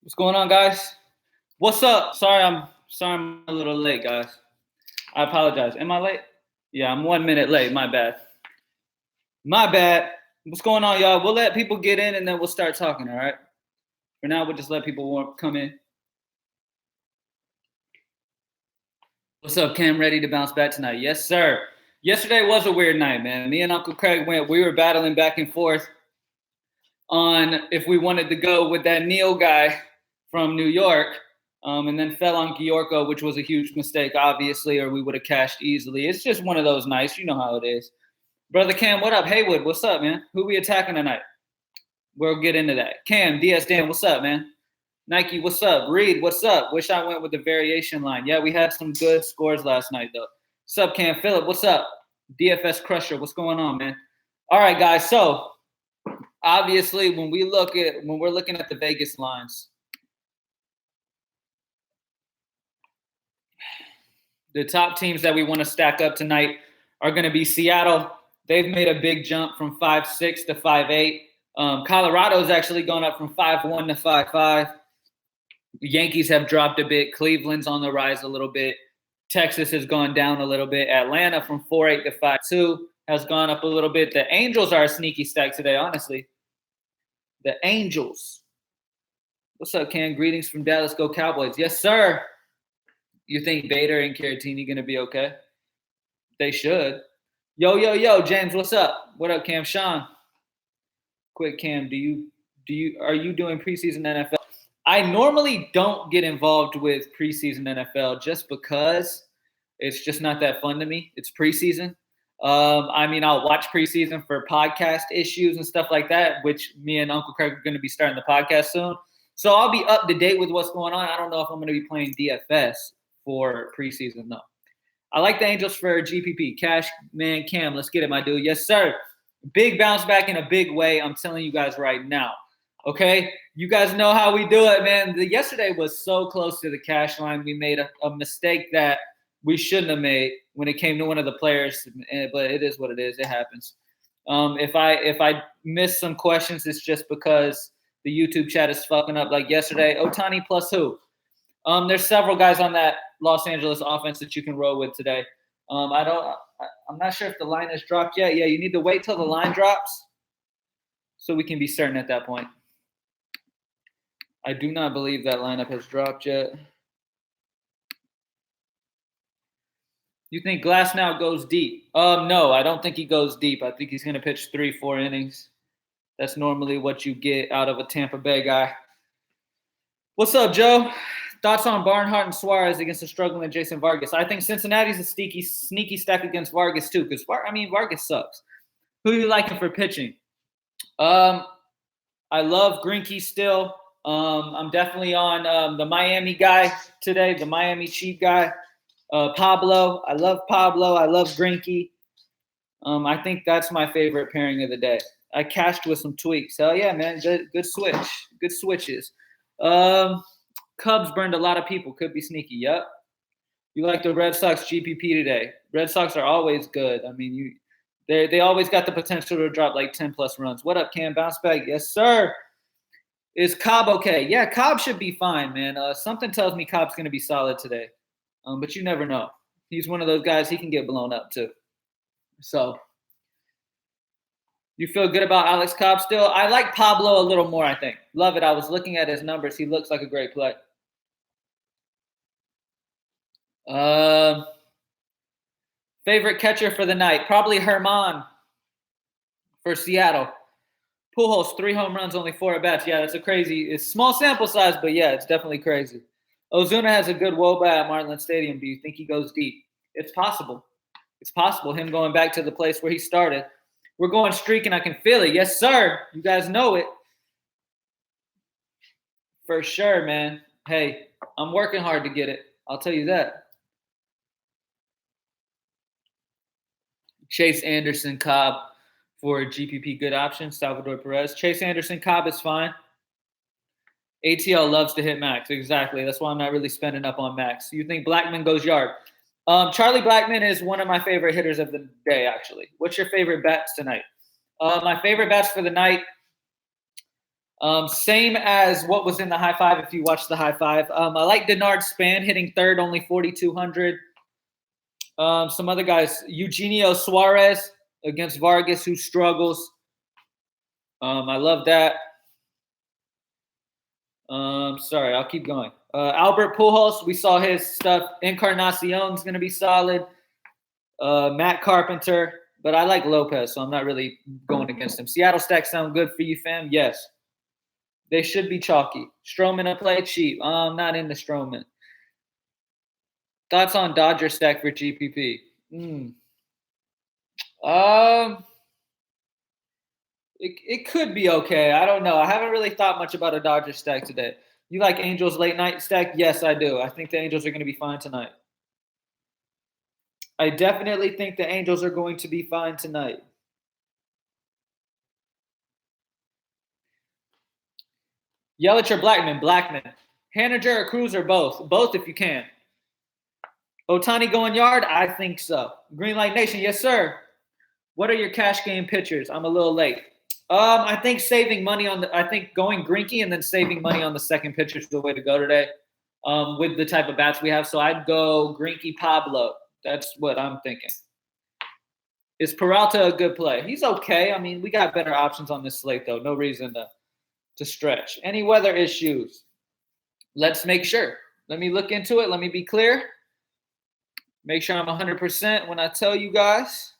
What's going on, guys? What's up? Sorry I'm a little late, guys. I apologize. Am I late? Yeah, I'm 1 minute late. My bad. My bad. What's going on, y'all? We'll let people get in and then we'll start talking, all right? For now, we'll just let people come in. What's up, Cam? Ready to bounce back tonight? Yes, sir. Yesterday was a weird night, man. Me and Uncle Craig we were battling back and forth on if we wanted to go with that Neil guy from New York, and then fell on Giorgio, which was a huge mistake, obviously, or we would have cashed easily. It's just one of those nights. You know how it is. Brother Cam, what up? Haywood, what's up, man? Who we attacking tonight? We'll get into that. Cam, DS Dan, what's up, man? Nike, what's up? Reed, what's up? Wish I went with the variation line. Yeah, we had some good scores last night, though. What's up, Cam? Phillip, what's up? DFS Crusher, what's going on, man? All right, guys. So obviously, when we're looking at the Vegas lines, the top teams that we want to stack up tonight are going to be Seattle. They've made a big jump from 5-6 to 5-8. Colorado's actually gone up from 5-1 to 5-5. The Yankees have dropped a bit. Cleveland's on the rise a little bit. Texas has gone down a little bit. Atlanta from 4-8 to 5-2 has gone up a little bit. The Angels are a sneaky stack today, honestly. The Angels. What's up, Ken? Greetings from Dallas. Go Cowboys. Yes, sir. You think Bader and Caratini going to be okay? They should. Yo, James, what's up? What up, Cam? Sean. Quick, Cam, are you doing preseason NFL? I normally don't get involved with preseason NFL just because it's just not that fun to me. It's preseason. I'll watch preseason for podcast issues and stuff like that, which me and Uncle Craig are going to be starting the podcast soon. So I'll be up to date with what's going on. I don't know if I'm going to be playing DFS for preseason, though. I like the Angels for GPP. Cash, man, Cam, let's get it, my dude. Yes, sir. Big bounce back in a big way. I'm telling you guys right now. Okay? You guys know how we do it, man. Yesterday was so close to the cash line. We made a mistake that we shouldn't have made when it came to one of the players, but it is what it is. It happens. If I miss some questions, it's just because the YouTube chat is fucking up like yesterday. Ohtani plus who? There's several guys on that Los Angeles offense that you can roll with today. I'm not sure if the line has dropped yet. Yeah, you need to wait till the line drops so we can be certain at that point. I do not believe that lineup has dropped yet. You think Glass now goes deep? No, I don't think he goes deep. I think he's going to pitch 3-4 innings. That's normally what you get out of a Tampa Bay guy. What's up, Joe? Thoughts on Barnhart and Suarez against a struggling Jason Vargas? I think Cincinnati's a sneaky stack against Vargas too, because Vargas sucks. Who are you liking for pitching? I love Greinke still. I'm definitely on the Miami guy today, the Miami cheap guy. Pablo. I love Pablo. I love Greinke. I think that's my favorite pairing of the day. I cashed with some tweaks. Hell yeah, man. Good switch. Good switches. Cubs burned a lot of people. Could be sneaky. Yep. You like the Red Sox GPP today? Red Sox are always good. I mean, they always got the potential to drop like 10 plus runs. What up, Cam? Bounce back. Yes, sir. Is Cobb okay? Yeah, Cobb should be fine, man. Something tells me Cobb's going to be solid today. But you never know. He's one of those guys, he can get blown up too. So you feel good about Alex Cobb still? I like Pablo a little more, I think. Love it. I was looking at his numbers. He looks like a great play. Favorite catcher for the night? Probably Herman for Seattle. Pujols, 3 home runs, only 4 at-bats. Yeah, it's small sample size, but yeah, it's definitely crazy. Ozuna has a good WOBA at Marlins Stadium. Do you think he goes deep? It's possible. It's possible. Him going back to the place where he started. We're going streaking. I can feel it. Yes, sir. You guys know it. For sure, man. Hey, I'm working hard to get it. I'll tell you that. Chase Anderson, Cobb for GPP, good option. Salvador Perez. Chase Anderson, Cobb is fine. ATL loves to hit max. Exactly. That's why I'm not really spending up on max. You think Blackman goes yard? Charlie Blackman is one of my favorite hitters of the day, actually. What's your favorite bats tonight? My favorite bats for the night, Same as what was in the high five if you watched the high five. I like Denard Span hitting third, only 4,200. Some other guys, Eugenio Suarez against Vargas, who struggles. I love that. Sorry, I'll keep going. Albert Pujols, we saw his stuff. Encarnacion's going to be solid. Matt Carpenter, but I like Lopez, so I'm not really going against him. Seattle stacks sound good for you, fam? Yes. They should be chalky. Stroman a play cheap. I'm not into Stroman. Thoughts on Dodger stack for GPP? It could be okay. I don't know. I haven't really thought much about a Dodger stack today. You like Angels late night stack? Yes, I do. I think the Angels are going to be fine tonight. I definitely think the Angels are going to be fine tonight. Yelich or Blackman? Blackman. Haniger or Cruz or both? Both if you can. Ohtani going yard? I think so. Green Light Nation, yes, sir. What are your cash game pitchers? I'm a little late. I think saving money I think going Greinke and then saving money on the second pitcher is the way to go today with the type of bats we have. So I'd go Greinke, Pablo. That's what I'm thinking. Is Peralta a good play? He's okay. I mean, we got better options on this slate, though. No reason to stretch. Any weather issues? Let's make sure. Let me look into it. Let me be clear. Make sure I'm 100% when I tell you guys.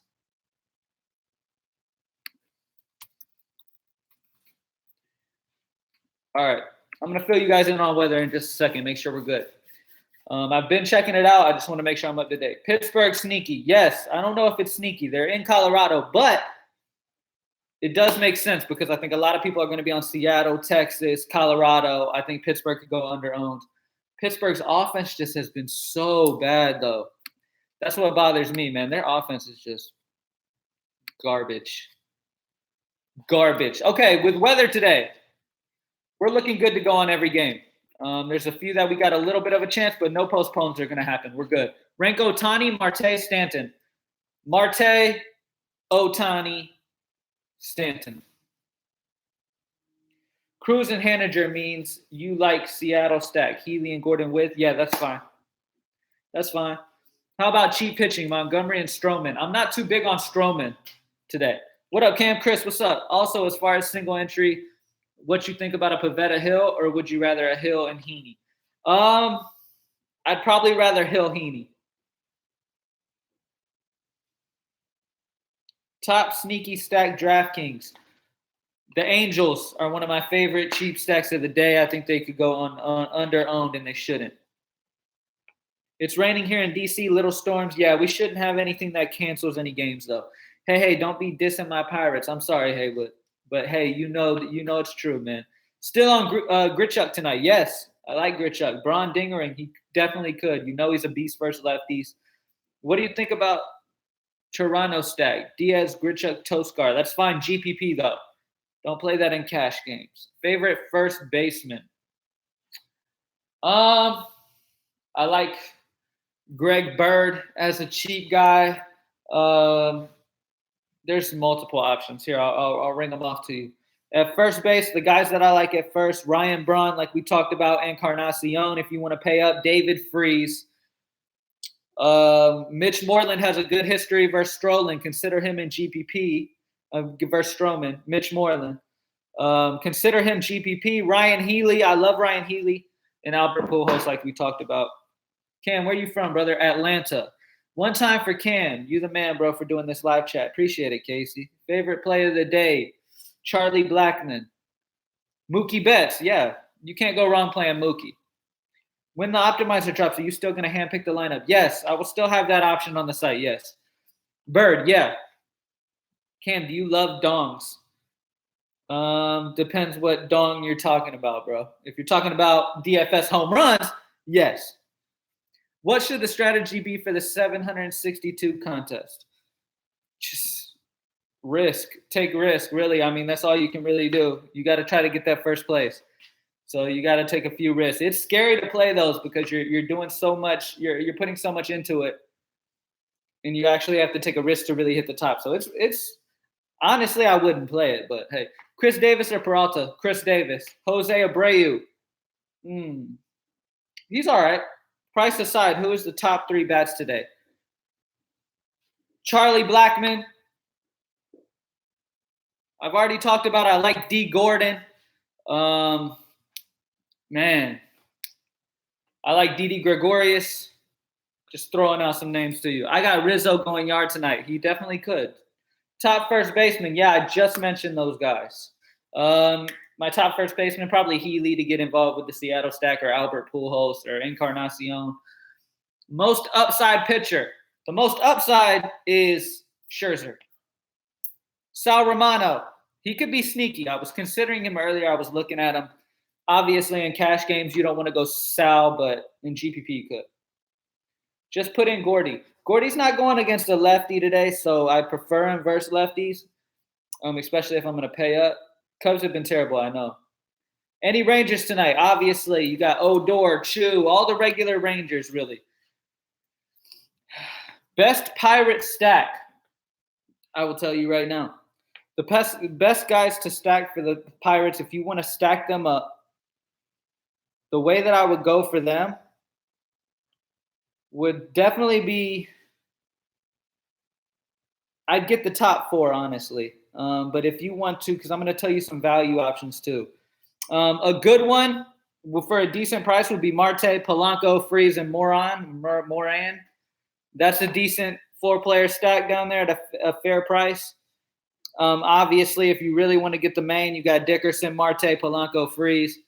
All right. I'm going to fill you guys in on weather in just a second. Make sure we're good. I've been checking it out. I just want to make sure I'm up to date. Pittsburgh sneaky. Yes. I don't know if it's sneaky. They're in Colorado, but it does make sense because I think a lot of people are going to be on Seattle, Texas, Colorado. I think Pittsburgh could go under-owned. Pittsburgh's offense just has been so bad, though. That's what bothers me, man. Their offense is just garbage. Garbage. Okay, with weather today, we're looking good to go on every game. There's a few that we got a little bit of a chance, but no postpones are going to happen. We're good. Rank Ohtani, Marte, Stanton. Marte, Ohtani, Stanton. Cruz and Haniger means you like Seattle stack. Healy and Gordon with? Yeah, that's fine. That's fine. How about cheap pitching, Montgomery and Stroman? I'm not too big on Stroman today. What up, Cam? Chris, what's up? Also, as far as single entry, what you think about a Pivetta Hill, or would you rather a Hill and Heaney? I'd probably rather Hill Heaney. Top sneaky stack Draftkings. The Angels are one of my favorite cheap stacks of the day. I think they could go on under-owned, and they shouldn't. It's raining here in D.C., little storms. Yeah, we shouldn't have anything that cancels any games, though. Hey, don't be dissing my Pirates. I'm sorry, Haywood. But, hey, you know it's true, man. Still on Grichuk tonight. Yes, I like Grichuk. Braun Dingering, he definitely could. You know he's a beast versus lefties. What do you think about Toronto stack? Diaz, Grichuk, Toscar. That's fine. GPP, though. Don't play that in cash games. Favorite first baseman? I like Greg Bird as a cheap guy. There's multiple options here. I'll ring them off to you. At first base, the guys that I like at first, Ryan Braun, like we talked about, Encarnacion, if you want to pay up, David Freese. Mitch Moreland has a good history versus Stroman. Consider him in GPP versus Stroman. Mitch Moreland. Consider him GPP. Ryan Healy. I love Ryan Healy. And Albert Pujols, like we talked about. Cam, where you from, brother? Atlanta. One time for Cam. You the man, bro, for doing this live chat. Appreciate it, Casey. Favorite play of the day? Charlie Blackmon. Mookie Betts. Yeah, you can't go wrong playing Mookie. When the optimizer drops, are you still going to handpick the lineup? Yes, I will still have that option on the site, yes. Bird, yeah. Cam, do you love dongs? Depends what dong you're talking about, bro. If you're talking about DFS home runs, yes. What should the strategy be for the 762 contest? Just risk. Take risk, really. I mean, that's all you can really do. You got to try to get that first place. So you got to take a few risks. It's scary to play those because you're doing so much. You're putting so much into it, and you actually have to take a risk to really hit the top. So it's. Honestly, I wouldn't play it, but hey. Chris Davis or Peralta? Chris Davis. Jose Abreu. He's all right. Price aside, who is the top 3 bats today? Charlie Blackmon. I've already talked about I like D. Gordon. Man, I like Didi Gregorius. Just throwing out some names to you. I got Rizzo going yard tonight. He definitely could. Top first baseman. Yeah, I just mentioned those guys. My top first baseman, probably Healy to get involved with the Seattle stack, or Albert Pujols or Encarnacion. Most upside pitcher. The most upside is Scherzer. Sal Romano. He could be sneaky. I was considering him earlier. I was looking at him. Obviously, in cash games, you don't want to go Sal, but in GPP, you could. Just put in Gordy. Gordy's not going against a lefty today, so I prefer him versus lefties, especially if I'm going to pay up. Cubs have been terrible, I know. Any Rangers tonight? Obviously, you got Odor, Chu, all the regular Rangers, really. Best Pirate stack, I will tell you right now. The best guys to stack for the Pirates, if you want to stack them up, the way that I would go for them would definitely be, I'd get the top 4, honestly. But if you want to, because I'm going to tell you some value options too. A good one for a decent price would be Marte, Polanco, Freeze, and Moran. That's a decent 4-player stack down there at a fair price. Obviously, if you really want to get the main, you got Dickerson, Marte, Polanco, Freeze.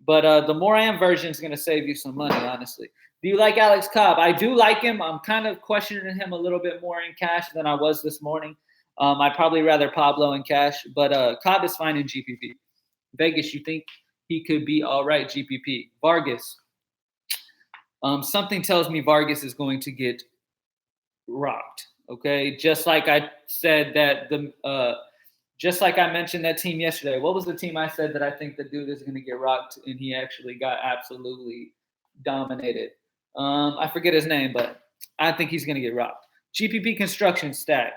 But the Moran version is going to save you some money, honestly. Do you like Alex Cobb? I do like him. I'm kind of questioning him a little bit more in cash than I was this morning. I'd probably rather Pablo in cash, but Cobb is fine in GPP. Vegas, you think he could be all right GPP? Vargas. Something tells me Vargas is going to get rocked. Okay, just like I said that just like I mentioned that team yesterday. What was the team I said that I think the dude is going to get rocked, and he actually got absolutely dominated? I forget his name, but I think he's going to get rocked. GPP construction stat.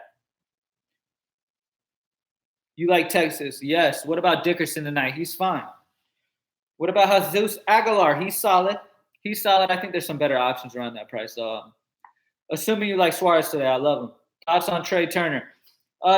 You like Texas? Yes. What about Dickerson tonight? He's fine. What about Jesus Aguilar? He's solid. He's solid. I think there's some better options around that price. Assuming you like Suarez today, I love him. Thoughts on Trey Turner?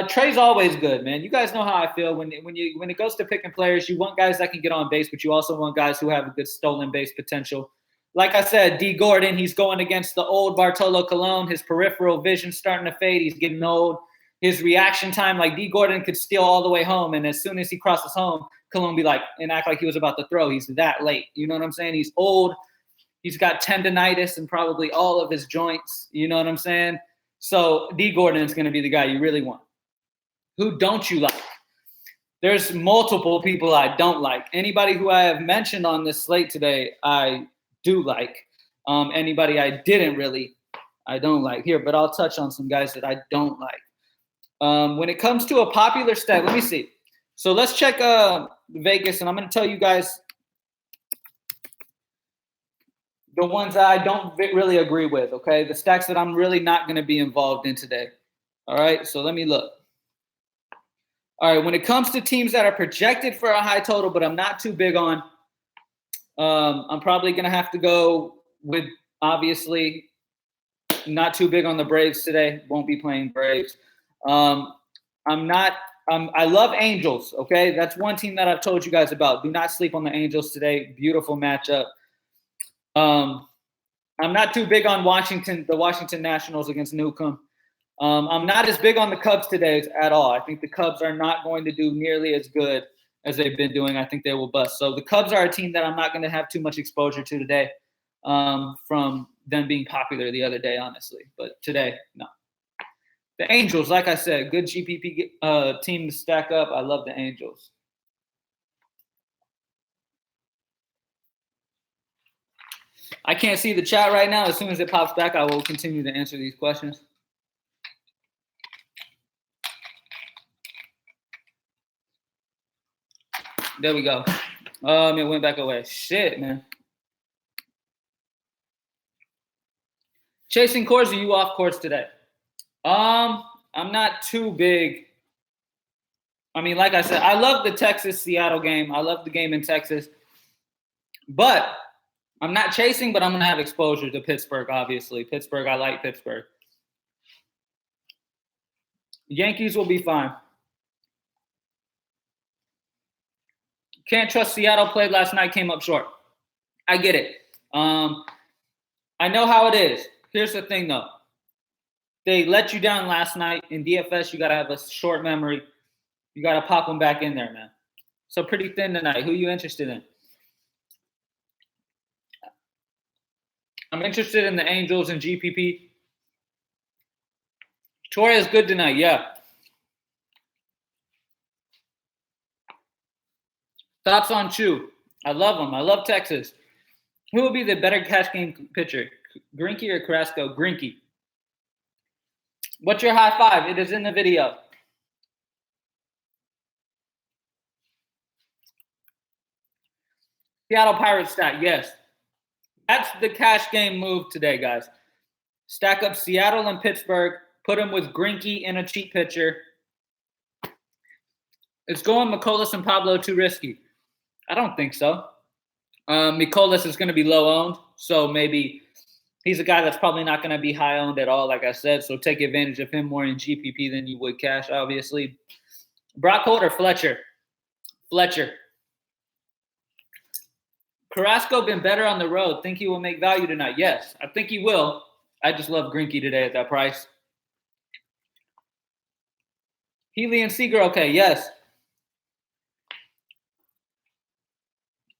Trey's always good, man. You guys know how I feel when it goes to picking players. You want guys that can get on base, but you also want guys who have a good stolen base potential. Like I said, D. Gordon, he's going against the old Bartolo Colon. His peripheral vision's starting to fade. He's getting old. His reaction time, like D. Gordon could steal all the way home, and as soon as he crosses home, Colon be like and act like he was about to throw. He's that late. You know what I'm saying? He's old. He's got tendonitis and probably all of his joints. You know what I'm saying? So D. Gordon is going to be the guy you really want. Who don't you like? There's multiple people I don't like. Anybody who I have mentioned on this slate today, I do like. Anybody I didn't really, I don't like. Here, but I'll touch on some guys that I don't like. When it comes to a popular stack, let me see. So let's check Vegas, and I'm going to tell you guys the ones that I don't really agree with, okay? The stacks that I'm really not going to be involved in today. All right, so let me look. All right, when it comes to teams that are projected for a high total, but I'm not too big on, I'm probably going to have to go with, obviously, not too big on the Braves today. Won't be playing Braves. I love Angels, okay? That's one team that I've told you guys about. Do not sleep on the Angels today. Beautiful matchup. I'm not too big on the Washington Nationals against Newcomb. I'm not as big on the Cubs today at all. I think the Cubs are not going to do nearly as good as they've been doing. I think they will bust. So the Cubs are a team that I'm not going to have too much exposure to today from them being popular the other day, honestly. But today, no. The Angels, like I said, good GPP team to stack up. I love the Angels. I can't see the chat right now. As soon as it pops back, I will continue to answer these questions. There we go. It went back away. Shit, man. Chasing course, are you off course today? I'm not too big I mean, like I said, I love the Texas-Seattle game. I love the game in Texas. But I'm not chasing, but I'm going to have exposure to Pittsburgh, obviously. Pittsburgh, I like Pittsburgh. Yankees will be fine. Can't trust Seattle. Played last night, came up short. I get it. I know how it is. Here's the thing, though. They let you down last night. In DFS, you got to have a short memory. You got to pop them back in there, man. So pretty thin tonight. Who are you interested in? I'm interested in the Angels and GPP. Torres good tonight, yeah. Thoughts on Chu? I love him. I love Texas. Who will be the better cash game pitcher, Greinke or Carrasco? Greinke. What's your high five? It is in the video. Seattle Pirates stat, yes. That's the cash game move today, guys. Stack up Seattle and Pittsburgh. Put them with Greinke and a cheap pitcher. It's going McCullers and Pablo too risky. I don't think so. McCullers is going to be low owned, so maybe he's a guy that's probably not going to be high owned at all, like I said. So take advantage of him more in GPP than you would cash, obviously. Brock Holt or Fletcher? Fletcher. Carrasco been better on the road. Think he will make value tonight? Yes, I think he will. I just love Greinke today at that price. Healy and Seager, okay, yes.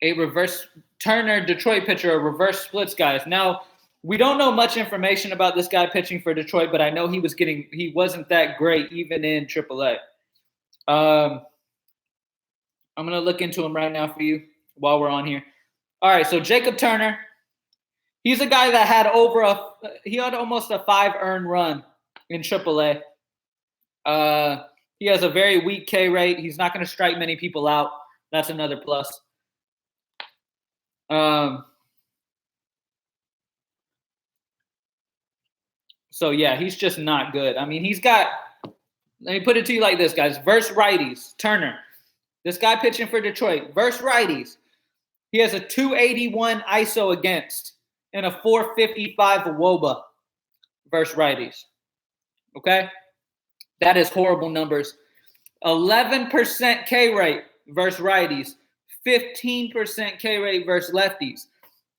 A reverse Turner Detroit pitcher, a reverse splits, guys. Now, we don't know much information about this guy pitching for Detroit, but I know he wasn't that great even in AAA. I'm going to look into him right now for you while we're on here. All right, so Jacob Turner, he's a guy that had almost a 5 earned run in AAA. He has a very weak K rate. He's not going to strike many people out. That's another plus. So, yeah, he's just not good. I mean, let me put it to you like this, guys. Versus righties, Turner. This guy pitching for Detroit. Versus righties. He has a 281 ISO against and a 455 WOBA versus righties. Okay? That is horrible numbers. 11% K rate versus righties. 15% K rate versus lefties.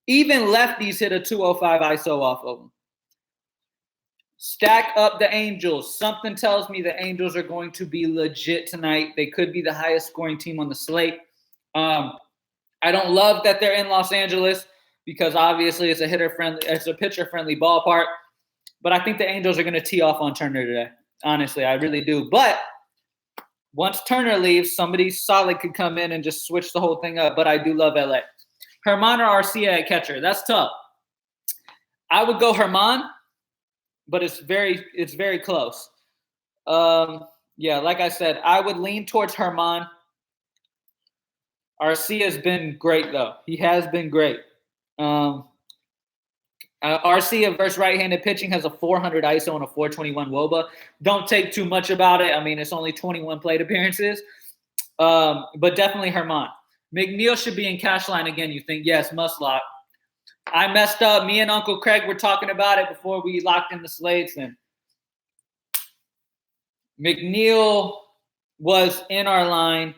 Even lefties hit a 205 ISO off of him. Stack up the Angels. Something tells me the Angels are going to be legit tonight. They could be the highest scoring team on the slate. I don't love that they're in Los Angeles because obviously it's a pitcher-friendly ballpark. But I think the Angels are going to tee off on Turner today. Honestly, I really do. But once Turner leaves, somebody solid could come in and just switch the whole thing up. But I do love LA. Herman or Arcia at catcher. That's tough. I would go Herman, but it's very close. Yeah, like I said, I would lean towards Herman. Arcia has been great, though. He has been great. Arcia versus right-handed pitching has a 400 ISO and a 421 WOBA. Don't take too much about it. I mean, it's only 21 plate appearances. But definitely Herman. McNeil should be in cash line again, you think? Yes, must lock. I messed up. Me and Uncle Craig were talking about it before we locked in the slates. And McNeil was in our line.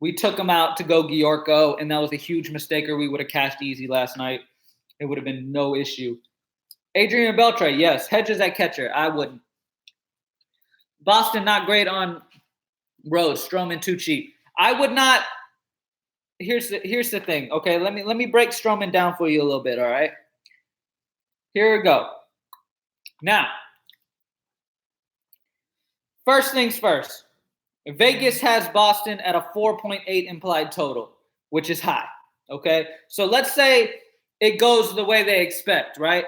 We took him out to go Giorco, and that was a huge mistake, or we would have cashed easy last night. It would have been no issue. Adrian Beltre, yes. Hedges at catcher. I wouldn't. Boston, not great on road. Stroman, too cheap. I would not. Here's the thing. Okay, let me break Stroman down for you a little bit, all right? Here we go. Now, first things first. Vegas has Boston at a 4.8 implied total, which is high, okay? So let's say it goes the way they expect, right?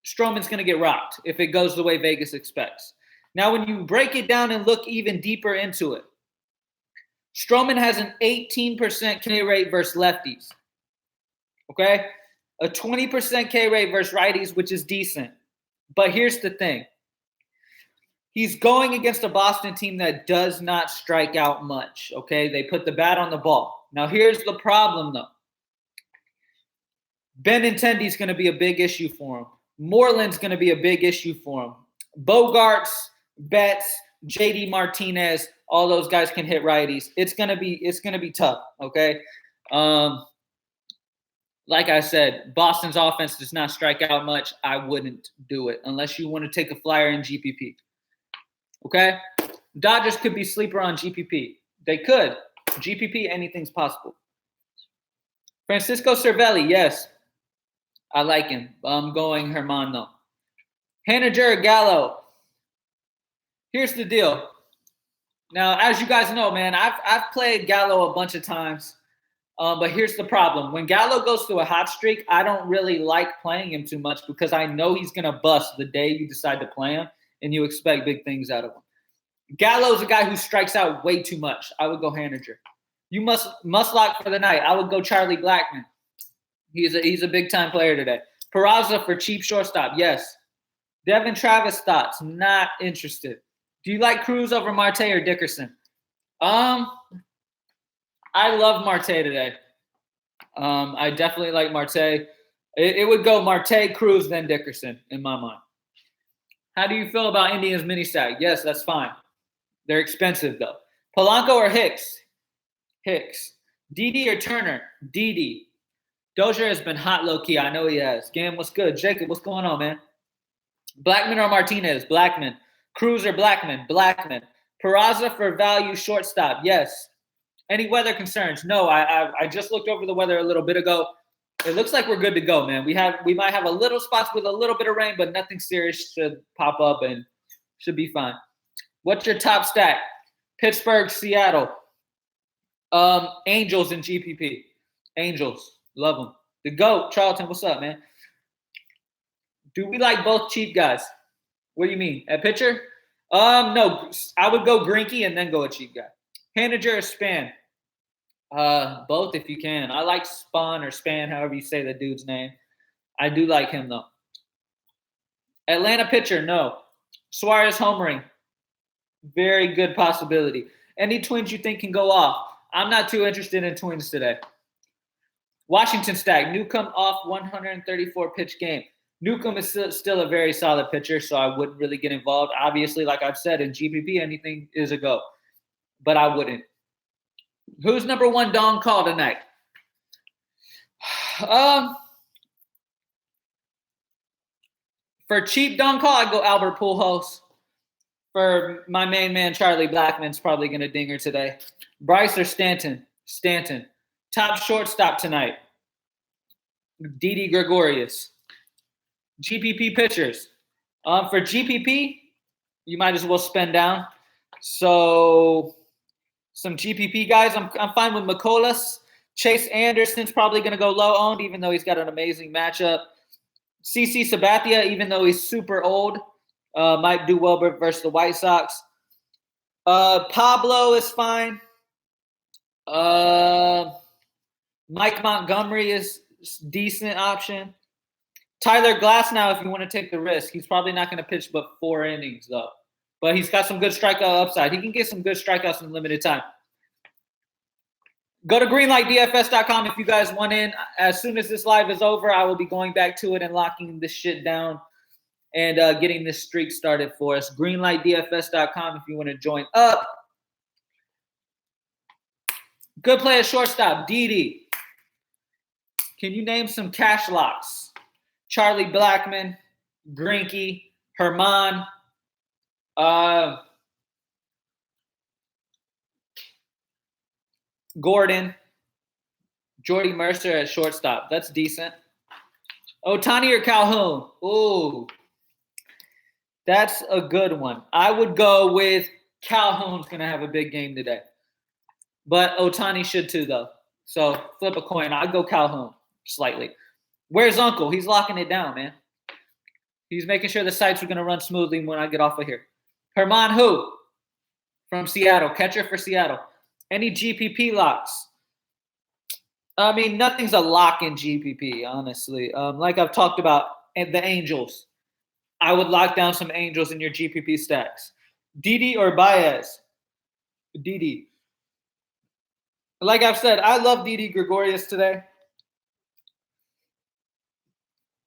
Stroman's going to get rocked if it goes the way Vegas expects. Now, when you break it down and look even deeper into it, Stroman has an 18% K rate versus lefties, okay? A 20% K rate versus righties, which is decent. But here's the thing. He's going against a Boston team that does not strike out much, okay? They put the bat on the ball. Now, here's the problem, though. Benintendi's going to be a big issue for him. Moreland's going to be a big issue for him. Bogarts, Betts, JD Martinez, all those guys can hit righties. It's gonna be tough, okay? Like I said, Boston's offense does not strike out much. I wouldn't do it unless you want to take a flyer in GPP. Okay? Dodgers could be sleeper on GPP. They could. GPP, anything's possible. Francisco Cervelli, yes. I like him. I'm going Herman, though. Haniger Gallo. Here's the deal. Now, as you guys know, man, I've played Gallo a bunch of times. But here's the problem. When Gallo goes through a hot streak, I don't really like playing him too much because I know he's going to bust the day you decide to play him and you expect big things out of him. Gallo's a guy who strikes out way too much. I would go Haniger. You must lock for the night. I would go Charlie Blackmon. He's a big-time player today. Peraza for cheap shortstop, yes. Devin Travis thoughts, not interested. Do you like Cruz over Marte or Dickerson? I love Marte today. I definitely like Marte. It would go Marte, Cruz, then Dickerson in my mind. How do you feel about Indians mini stack? Yes, that's fine. They're expensive though. Polanco or Hicks? Hicks. Didi or Turner? Didi. Dozier has been hot low key. I know he has. Gam, what's good? Jacob, what's going on, man? Blackmon or Martinez? Blackmon. Cruz or Blackmon? Blackmon. Peraza for value shortstop? Yes. Any weather concerns? No, I just looked over the weather a little bit ago. It looks like we're good to go, man. We might have a little spots with a little bit of rain, but nothing serious should pop up and should be fine. What's your top stack? Pittsburgh, Seattle. Angels and GPP. Angels. Love them. The GOAT, Charlton, what's up, man? Do we like both cheap guys? What do you mean? At pitcher? No. I would go Greinke and then go a cheap guy. Haniger or Span? Both if you can. I like Spawn or Span, however you say the dude's name. I do like him, though. Atlanta pitcher, no. Suarez homering. Very good possibility. Any Twins you think can go off? I'm not too interested in Twins today. Washington stack. Newcomb off 134 pitch game. Newcomb is still a very solid pitcher, so I wouldn't really get involved. Obviously, like I've said, in GPP, anything is a go. But I wouldn't. Who's number one Dong call tonight? For cheap Dong call, I go Albert Pujols. For my main man, Charlie Blackmon's probably going to dinger today. Bryce or Stanton? Stanton. Top shortstop tonight. Didi Gregorius. GPP pitchers. For GPP, you might as well spend down. So some GPP guys, I'm fine with McCollus. Chase Anderson's probably going to go low owned, even though he's got an amazing matchup. CC Sabathia, even though he's super old, might do well versus the White Sox. Pablo is fine. Mike Montgomery is a decent option. Tyler Glasnow, if you want to take the risk. He's probably not going to pitch but 4 innings, though. But he's got some good strikeout upside. He can get some good strikeouts in limited time. Go to greenlightdfs.com if you guys want in. As soon as this live is over, I will be going back to it and locking this shit down and getting this streak started for us. Greenlightdfs.com if you want to join up. Good play at shortstop, Didi. Can you name some cash locks? Charlie Blackmon, Greinke, Herman, Gordon, Jordy Mercer at shortstop. That's decent. Ohtani or Calhoun? Ooh, that's a good one. I would go with Calhoun's going to have a big game today. But Ohtani should too, though. So flip a coin. I'd go Calhoun slightly. Where's Uncle? He's locking it down, man. He's making sure the sites are going to run smoothly when I get off of here. Herman who? From Seattle. Catcher for Seattle. Any GPP locks? I mean, nothing's a lock in GPP, honestly. Like I've talked about, the Angels. I would lock down some Angels in your GPP stacks. Didi or Baez? Didi. Like I've said, I love Didi Gregorius today.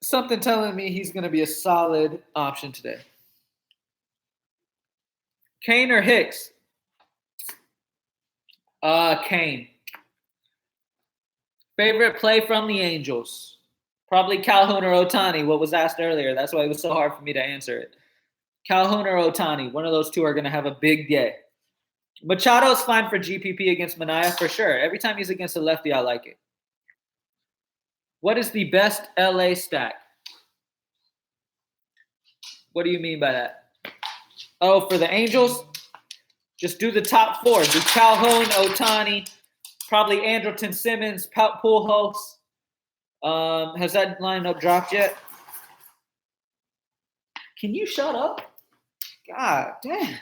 Something telling me he's going to be a solid option today. Kane or Hicks? Kane. Favorite play from the Angels? Probably Calhoun or Ohtani, what was asked earlier. That's why it was so hard for me to answer it. Calhoun or Ohtani, one of those two are going to have a big day. Machado's fine for GPP against Manaea for sure. Every time he's against a lefty, I like it. What is the best LA stack? What do you mean by that? Oh, for the Angels? Just do the top four. Do Calhoun, Ohtani, probably Andrelton Simmons, Pujols. Has that lineup dropped yet? Can you shut up? God damn.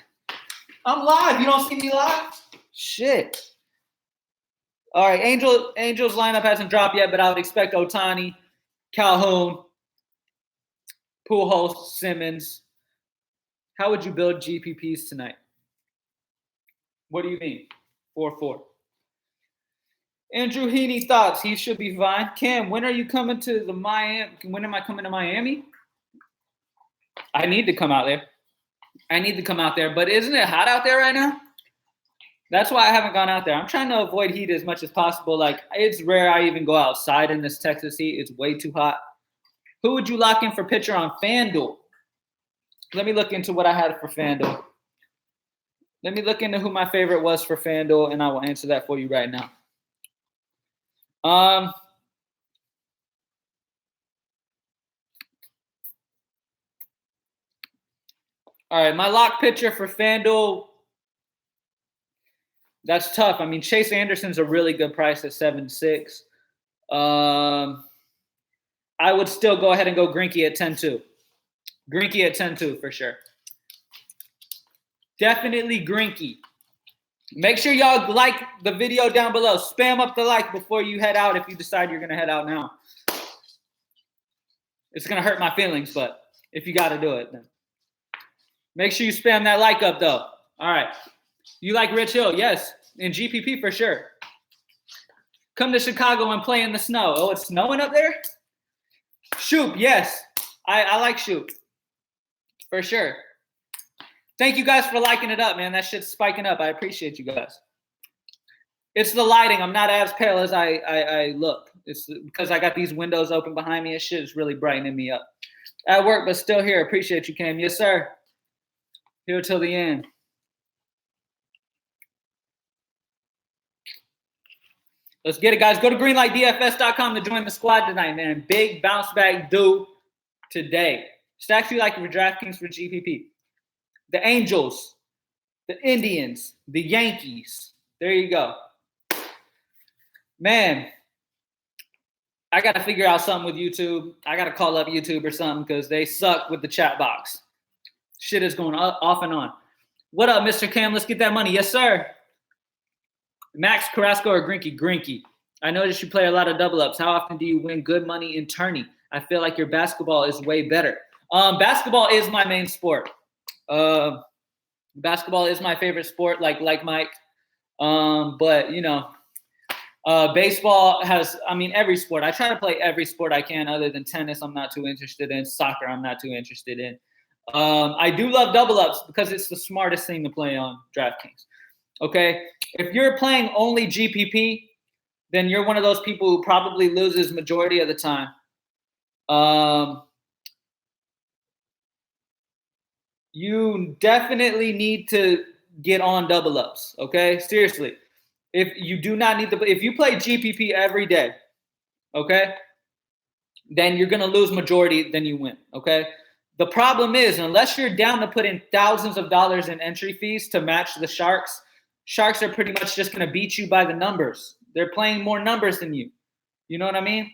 I'm live. You don't see me live? Shit. All right, Angels lineup hasn't dropped yet, but I would expect Ohtani, Calhoun, Pujols, Simmons. How would you build GPPs tonight? What do you mean? 4-4. Andrew Heaney thoughts. He should be fine. Cam, when are you coming to the Miami? When am I coming to Miami? I need to come out there. But isn't it hot out there right now? That's why I haven't gone out there. I'm trying to avoid heat as much as possible. Like, it's rare I even go outside in this Texas heat. It's way too hot. Who would you lock in for pitcher on Fanduel? Let me look into what I had for Fanduel. Let me look into who my favorite was for Fanduel, and I will answer that for you right now. All right, my lock pitcher for Fanduel, that's tough. I mean, Chase Anderson's a really good price at 7.6. I would still go ahead and go Greinke at 10.2. Greinke at 10.2 for sure. Definitely Greinke. Make sure y'all like the video down below. Spam up the like before you head out if you decide you're going to head out now. It's going to hurt my feelings, but if you got to do it, then. Make sure you spam that like up, though. All right. You like Rich Hill? Yes. In GPP for sure. Come to Chicago and play in the snow. Oh, it's snowing up there? Shoop, yes. I like Shoop. For sure. Thank you guys for liking it up, man. That shit's spiking up. I appreciate you guys. It's the lighting. I'm not as pale as I look. It's because I got these windows open behind me and shit is really brightening me up. At work, but still here. Appreciate you, Cam. Yes, sir. Here till the end. Let's get it, guys. Go to greenlightdfs.com to join the squad tonight, man. Big bounce back due today. Stacks you like for Draftkings for GPP. The Angels, the Indians, the Yankees. There you go. Man, I got to figure out something with YouTube. I got to call up YouTube or something because they suck with the chat box. Shit is going off and on. What up, Mr. Cam? Let's get that money. Yes, sir. Max Carrasco or Greinke? Greinke. I noticed you play a lot of double ups. How often do you win good money in tourney? I feel like your basketball is way better. Basketball is my main sport. Basketball is my favorite sport, like Mike. But you know, baseball has, I mean, every sport. I try to play every sport I can other than tennis. I'm not too interested in soccer. I'm not too interested in. I do love double ups because it's the smartest thing to play on DraftKings. Okay. If you're playing only GPP, then you're one of those people who probably loses majority of the time. You definitely need to get on double ups. Okay. Seriously. If you do not need if you play GPP every day, okay, then you're going to lose majority, then you win. Okay. The problem is, unless you're down to put in thousands of dollars in entry fees to match the Sharks are pretty much just going to beat you by the numbers. They're playing more numbers than you. You know what I mean?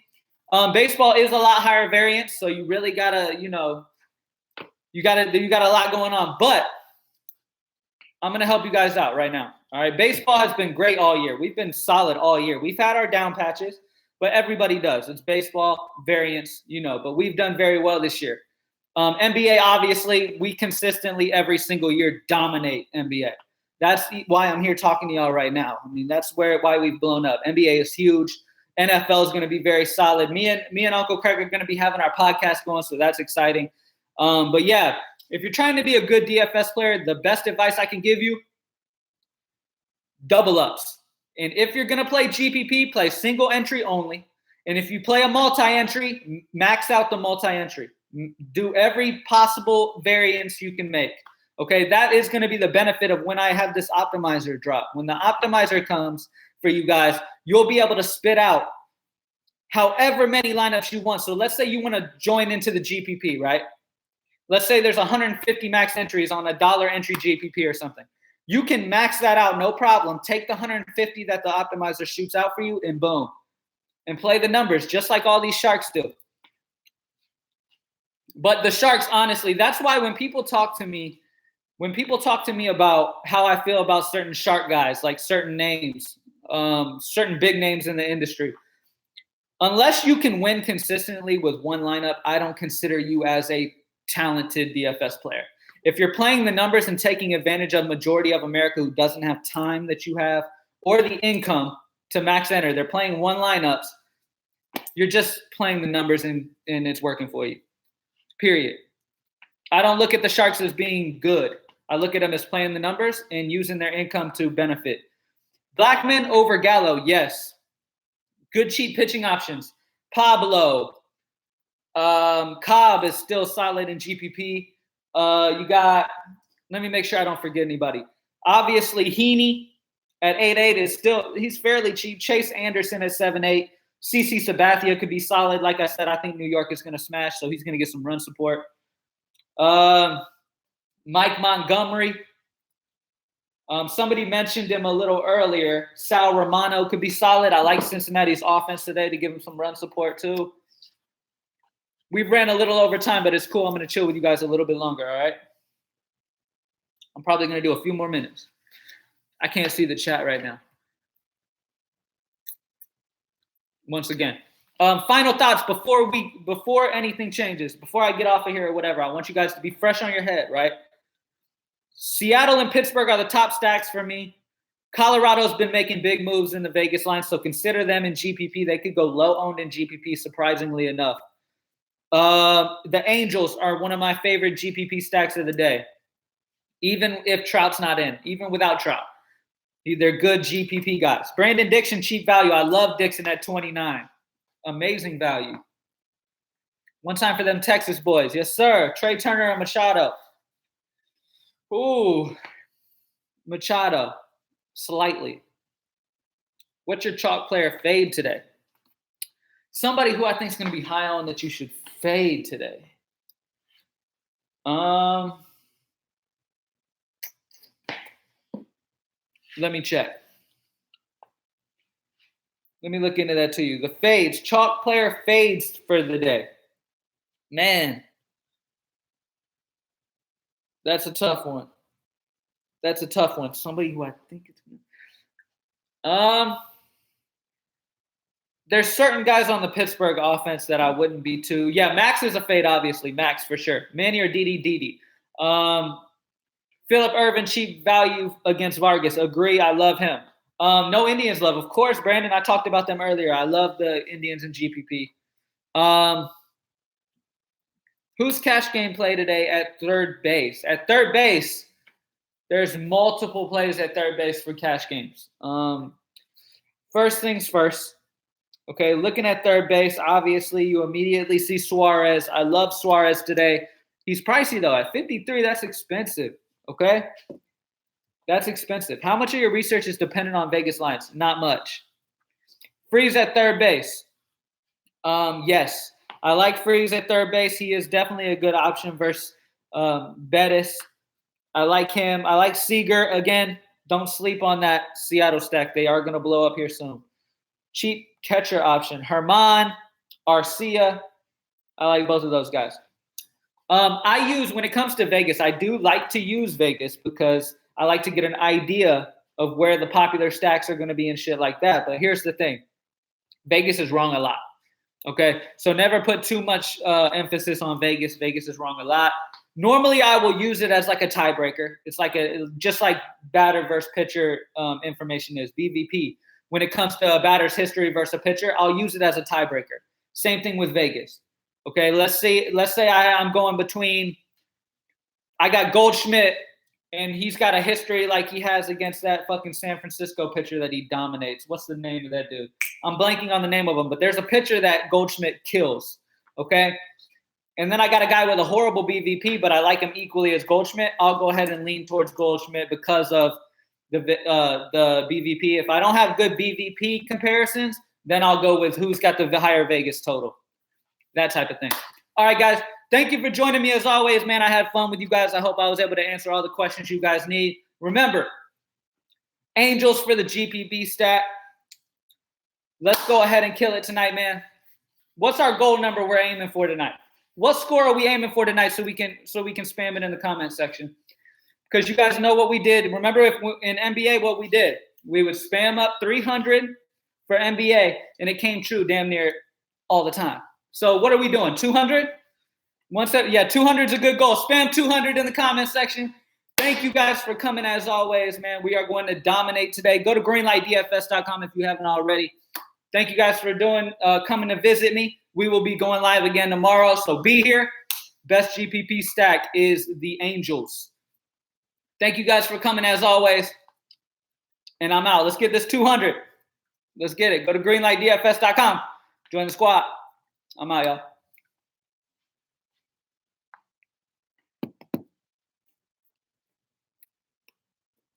Baseball is a lot higher variance, so you really gotta, you got a lot going on. But I'm gonna help you guys out right now. All right, baseball has been great all year. We've been solid all year. We've had our down patches, but everybody does. It's baseball variance, but we've done very well this year. NBA, obviously, we consistently every single year dominate NBA. That's why I'm here talking to y'all right now. I mean, that's why we've blown up. NBA is huge. NFL is going to be very solid. Me and Uncle Craig are going to be having our podcast going, so that's exciting. But yeah, if you're trying to be a good DFS player, the best advice I can give you, double ups. And if you're going to play GPP, play single entry only. And if you play a multi-entry, max out the multi-entry. Do every possible variance you can make. Okay, that is going to be the benefit of when I have this optimizer drop. When the optimizer comes for you guys, you'll be able to spit out however many lineups you want. So let's say you want to join into the GPP, right? Let's say there's 150 max entries on a dollar entry GPP or something. You can max that out, no problem. Take the 150 that the optimizer shoots out for you, and boom. And play the numbers just like all these sharks do. But the sharks, honestly, that's why when people talk to me about how I feel about certain shark guys, like certain names, certain big names in the industry, unless you can win consistently with one lineup, I don't consider you as a talented DFS player. If you're playing the numbers and taking advantage of majority of America who doesn't have time that you have or the income to max enter, they're playing one lineups, you're just playing the numbers and it's working for you. Period. I don't look at the sharks as being good. I look at them as playing the numbers and using their income to benefit. Blackman over Gallo, yes. Good cheap pitching options. Pablo. Cobb is still solid in GPP. You got, let me make sure I don't forget anybody. Obviously, Heaney at 8.8 is still, he's fairly cheap. Chase Anderson at 7.8. CC Sabathia could be solid. Like I said, I think New York is going to smash, so he's going to get some run support. Mike Montgomery. Somebody mentioned him a little earlier. Sal Romano could be solid. I like Cincinnati's offense today to give him some run support too. We ran a little over time, but it's cool. I'm going to chill with you guys a little bit longer, all right? I'm probably going to do a few more minutes. I can't see the chat right now. Once again, final thoughts before anything changes, before I get off of here or whatever. I want you guys to be fresh on your head, right? Seattle and Pittsburgh are the top stacks for me. Colorado's been making big moves in the Vegas line, so consider them in GPP. They could go low owned in GPP, surprisingly enough. The Angels are one of my favorite GPP stacks of the day, even if Trout's not in, even without Trout. They're good GPP guys. Brandon Dixon, cheap value. I love Dixon at 29. Amazing value. One time for them Texas boys. Yes, sir. Trey Turner and Machado. Ooh, Machado, slightly. What's your chalk player fade today? Somebody who I think is going to be high on that you should fade today. Let me check. Let me look into that to you. The fades, chalk player fades for the day. Man, that's a tough one. That's a tough one. Somebody who I think it's there's certain guys on the Pittsburgh offense that I wouldn't be too. Yeah, Max is a fade, obviously. Max for sure. Manny or Didi. Phillip Ervin, cheap value against Vargas. Agree. I love him. No Indians love. Of course, Brandon, I talked about them earlier. I love the Indians in GPP. Who's cash game play today at third base? At third base, there's multiple plays at third base for cash games. First things first. Okay, looking at third base, obviously you immediately see Suarez. I love Suarez today. He's pricey, though. At 53, that's expensive. Okay? That's expensive. How much of your research is dependent on Vegas lines? Not much. Freeze at third base. Yes. I like Freeze at third base. He is definitely a good option versus Bettis. I like him. I like Seager. Again, don't sleep on that Seattle stack. They are going to blow up here soon. Cheap catcher option. Herman, Arcia. I like both of those guys. When it comes to Vegas, I do like to use Vegas because I like to get an idea of where the popular stacks are going to be and shit like that. But here's the thing. Vegas is wrong a lot. Okay, so never put too much emphasis on Vegas. Vegas is wrong a lot. Normally, I will use it as like a tiebreaker. It's like just like batter versus pitcher information is BVP. When it comes to a batter's history versus a pitcher, I'll use it as a tiebreaker. Same thing with Vegas. Okay, let's say I'm going between. I got Goldschmidt, and he's got a history like he has against that fucking San Francisco pitcher that he dominates. What's the name of that dude? I'm blanking on the name of him, but there's a pitcher that Goldschmidt kills. Okay. And then I got a guy with a horrible BVP, but I like him equally as Goldschmidt. I'll go ahead and lean towards Goldschmidt because of the BVP. If I don't have good BVP comparisons, then I'll go with who's got the higher Vegas total. That type of thing. All right, guys. Thank you for joining me as always, man. I had fun with you guys. I hope I was able to answer all the questions you guys need. Remember, Angels for the GPP stat. Let's go ahead and kill it tonight, man. What's our goal number we're aiming for tonight? What score are we aiming for tonight so we can spam it in the comment section? Because you guys know what we did. Remember in NBA what we did? We would spam up 300 for NBA, and it came true damn near all the time. So what are we doing? 200? 200 is a good goal. Spam 200 in the comment section. Thank you guys for coming as always, man. We are going to dominate today. Go to greenlightdfs.com if you haven't already. Thank you guys for coming to visit me. We will be going live again tomorrow, so be here. Best GPP stack is the Angels. Thank you guys for coming as always. And I'm out. Let's get this 200. Let's get it. Go to greenlightdfs.com. Join the squad. I'm out, y'all.